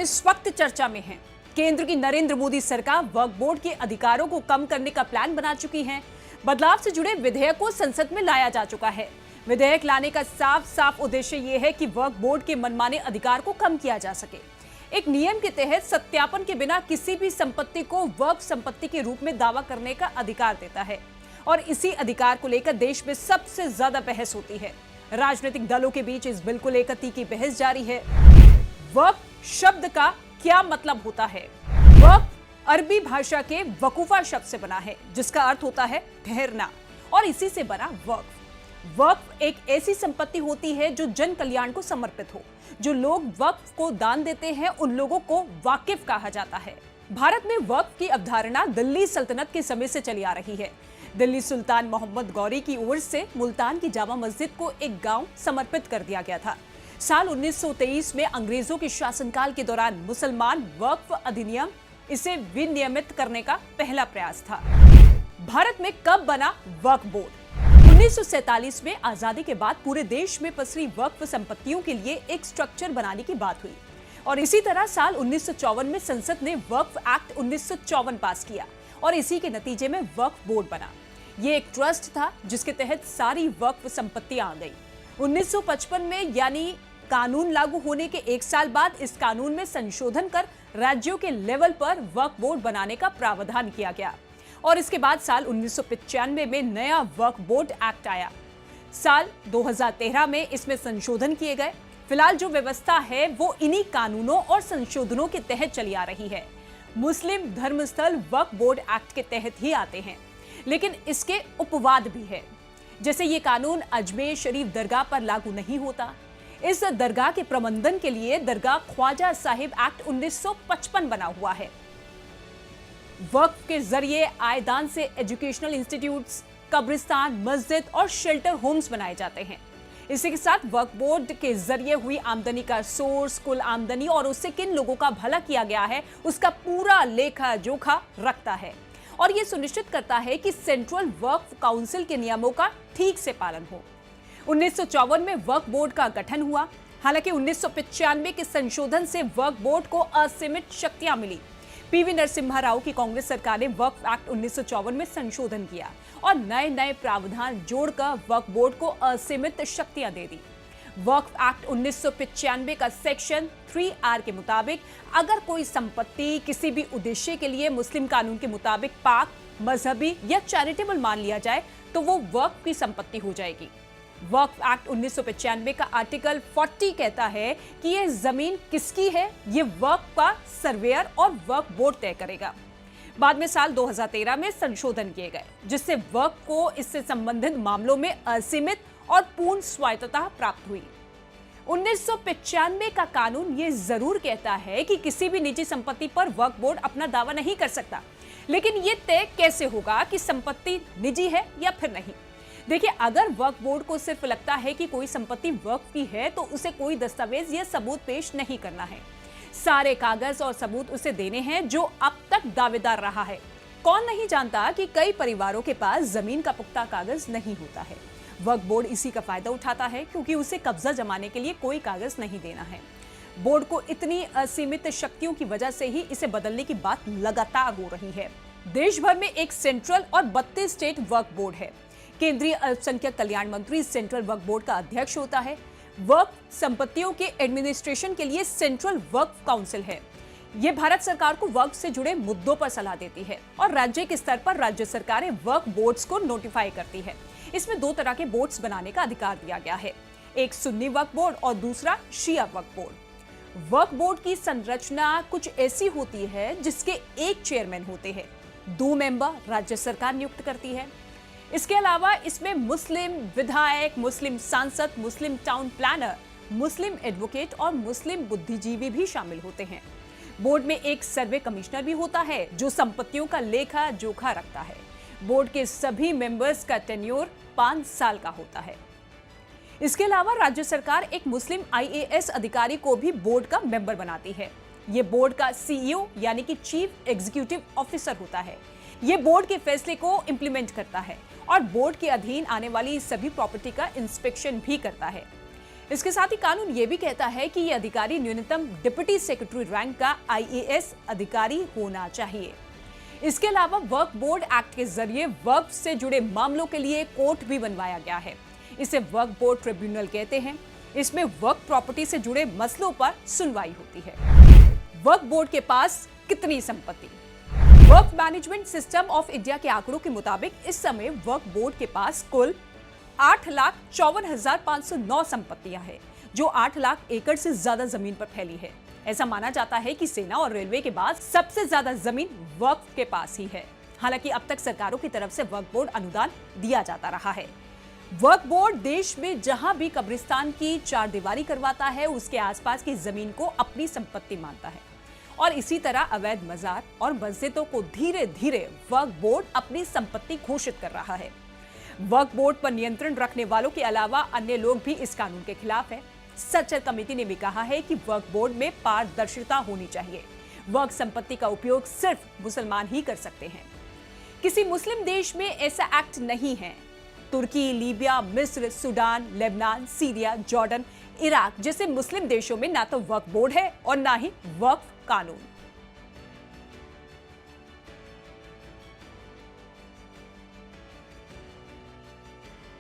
इस वक्त चर्चा में हैं। केंद्र की नरेंद्र मोदी सरकार वक्फ बोर्ड के अधिकारों को कम करने का प्लान बना चुकी है। बदलाव से जुड़े विधेयक को संसद में लाया जा चुका है। विधेयक लाने का साफ साफ उद्देश्य यह है कि वक्फ बोर्ड के मनमाने अधिकार को कम किया जा सके। एक नियम के तहत सत्यापन के बिना किसी भी संपत्ति को वक्फ संपत्ति के रूप में दावा करने का अधिकार देता है और इसी अधिकार को लेकर देश में सबसे ज्यादा बहस होती है। राजनीतिक दलों के बीच इस बिल को लेकर तीखी बहस जारी है। वक्फ शब्द का क्या मतलब होता है? वक्फ अरबी भाषा के वकूफा शब्द से बना है, जिसका अर्थ होता है ठहरना, और इसी से बना वक्फ। वक्फ एक ऐसी संपत्ति होती है जो जन कल्याण को समर्पित हो। जो लोग वक्फ को दान देते हैं उन लोगों को वाकिफ कहा जाता है। भारत में वक्फ की अवधारणा दिल्ली सल्तनत के समय से चली आ रही है। दिल्ली सुल्तान मोहम्मद गौरी की ओर से मुल्तान की जामा मस्जिद को एक गांव समर्पित कर दिया गया था। साल 1923 में अंग्रेजों के शासनकाल के दौरान मुसलमान वक्फ अधिनियम इसे विनियमित करने का पहला प्रयास था। भारत में कब बना वक्फ बोर्ड? 1947 में आजादी के बाद पूरे देश में पसरी वक्फ संपत्तियों के लिए एक स्ट्रक्चर बनाने की बात हुई और इसी तरह साल 1954 में संसद ने वक्फ एक्ट 1954 पास किया और इसी के नतीजे में वक्फ बोर्ड बना। ये एक ट्रस्ट था जिसके तहत सारी वक्फ संपत्तियां आ गई। 1955 में यानी कानून लागू होने के एक साल बाद इस कानून में संशोधन कर राज्यों के लेवल पर वक्फ बोर्ड बनाने का प्रावधान किया गया और इसके बाद साल 1995 में नया वक्फ बोर्ड एक्ट आया। साल 2013 में इसमें संशोधन किए गए। फिलहाल जो व्यवस्था है वो इन्हीं कानूनों और संशोधनों के तहत चली आ रही है। मुस्लिम धर्मस्थल वक्फ बोर्ड एक्ट के तहत ही आते हैं, लेकिन इसके उपवाद भी है। जैसे ये कानून अजमेर शरीफ दरगाह पर लागू नहीं होता। इस दरगाह के प्रबंधन के लिए दरगाह ख्वाजा साहिब एक्ट 1955 बना हुआ है। वक्फ के जरिए आयदान से एजुकेशनल इंस्टीट्यूट्स, कब्रिस्तान, मस्जिद और शेल्टर होम्स बनाए जाते हैं। इसी के साथ वक्फ बोर्ड के जरिए हुई आमदनी का सोर्स, कुल आमदनी और उससे किन लोगों का भला किया गया है उसका पूरा लेखा जोखा रखता है और यह सुनिश्चित करता है कि सेंट्रल वक्फ काउंसिल के नियमों का ठीक से पालन हो। 1954 में वक्फ बोर्ड का गठन हुआ। हालांकि 1995 के संशोधन से वक्फ बोर्ड को असीमित शक्तियां मिली। पीवी नरसिम्हा राव की कांग्रेस सरकार ने वक्फ एक्ट 1954 में संशोधन किया और नए प्रावधान जोड़कर वक्फ बोर्ड को असीमित शक्तियां दे दी। वक्फ एक्ट 1995 का सेक्शन 3R के मुताबिक अगर कोई संपत्ति किसी भी उद्देश्य के लिए मुस्लिम कानून के मुताबिक पाक, मजहबी या चैरिटेबल मान लिया जाए तो वो वक्फ की संपत्ति हो जाएगी। वक्फ एक्ट 1995 का आर्टिकल 40 कहता है कि ये जमीन किसकी है ये वक्फ का सर्वेयर और वक्फ बोर्ड तय करेगा। बाद में साल 2013 में संशोधन किए गए जिससे वक्फ को इससे संबंधित मामलों में असीमित और पूर्ण स्वायत्तता प्राप्त हुई। 1995 का कानून ये जरूर कहता है कि किसी भी निजी संपत्ति पर वक्फ बोर्ड अपना दावा नहीं कर सकता, लेकिन ये तय कैसे होगा कि संपत्ति निजी है या फिर नहीं। देखिए, अगर वक्फ बोर्ड को सिर्फ लगता है कि कोई संपत्ति वक्फ की है तो उसे कोई दस्तावेज या सबूत पेश नहीं करना है। सारे कागज और सबूत उसे देने हैं जो अब तक दावेदार रहा है। कौन नहीं जानता कि कई परिवारों के पास जमीन का पुख्ता कागज नहीं होता है। वक्फ बोर्ड इसी का फायदा उठाता है क्योंकि उसे कब्जा जमाने के लिए कोई कागज नहीं देना है। बोर्ड को इतनी असीमित शक्तियों की वजह से ही इसे बदलने की बात लगातार हो रही है। देश भर में एक सेंट्रल और 32 स्टेट वक्फ बोर्ड है। केंद्रीय अल्पसंख्यक कल्याण मंत्री सेंट्रल वक्फ बोर्ड का अध्यक्ष होता है। वक्फ संपत्तियों के एडमिनिस्ट्रेशन के लिए सेंट्रल वक्फ काउंसिल है। यह भारत सरकार को वक्फ से जुड़े मुद्दों पर सलाह देती है और राज्य के स्तर पर राज्य सरकारें वक्फ बोर्ड्स को नोटिफाई करती है। इसमें दो तरह के बोर्ड्स बनाने का अधिकार दिया गया है, एक सुन्नी वक्फ बोर्ड और दूसरा शिया वक्फ बोर्ड। वक्फ बोर्ड की संरचना कुछ ऐसी होती है जिसके एक चेयरमैन होते हैं, 2 मेंबर राज्य सरकार नियुक्त करती है। इसके अलावा इसमें मुस्लिम विधायक, मुस्लिम सांसद, मुस्लिम टाउन प्लानर, मुस्लिम एडवोकेट और मुस्लिम बुद्धिजीवी भी शामिल होते हैं। बोर्ड में एक सर्वे कमिश्नर भी होता है जो संपत्तियों का लेखा जोखा रखता है। बोर्ड के सभी मेंबर्स का टेन्योर 5 साल का होता है। इसके अलावा राज्य सरकार एक मुस्लिम IAS अधिकारी को भी बोर्ड का मेंबर बनाती है। ये बोर्ड का CEO यानी कि चीफ एग्जीक्यूटिव ऑफिसर होता है। ये बोर्ड के फैसले को इंप्लीमेंट करता है और बोर्ड के अधीन आने वाली सभी प्रॉपर्टी का इंस्पेक्शन भी करता है। इसके साथ ही कानून ये भी कहता है कि ये अधिकारी न्यूनतम डिप्टी सेक्रेटरी रैंक का आईएएस अधिकारी होना चाहिए। इसके अलावा वर्क बोर्ड एक्ट के जरिए वर्क से जुड़े मामलों के लिए कोर्ट भी बनवाया गया है। इसे वर्क बोर्ड ट्रिब्यूनल कहते हैं। इसमें वर्क प्रॉपर्टी से जुड़े मसलों पर सुनवाई होती है। वर्क बोर्ड के पास कितनी संपत्ति? Work management system of India के आंकड़ों के मुताबिक इस समय वर्क बोर्ड के पास कुल 8,54,509 संपत्तियां हैं, जो 8 लाख एकड़ से ज्यादा जमीन पर फैली है। ऐसा माना जाता है कि सेना और रेलवे के बाद सबसे ज्यादा जमीन वर्क के पास ही है। हालांकि अब तक सरकारों की तरफ से वर्क बोर्ड अनुदान दिया जाता रहा है। वर्क बोर्ड देश में जहां भी कब्रिस्तान की चारदीवारी करवाता है, उसके आसपास की जमीन को अपनी संपत्ति मानता है और इसी तरह अवैध मजार और मस्जिदों को धीरे धीरे वर्क बोर्ड अपनी संपत्ति घोषित कर रहा है। वर्क बोर्ड पर नियंत्रण रखने वालों के अलावा अन्य लोग भी इस कानून के खिलाफ हैं। सच्चर कमेटी ने भी कहा है कि वर्क बोर्ड में पारदर्शिता होनी चाहिए। वर्क संपत्ति का उपयोग सिर्फ मुसलमान ही कर सकते हैं। किसी मुस्लिम देश में ऐसा एक्ट नहीं है। तुर्की, लीबिया, मिस्र, Sudan, Lebanon, Syria, Jordan, Iraq जैसे मुस्लिम देशों में ना तो वर्क बोर्ड है और ना ही वर्क कानून।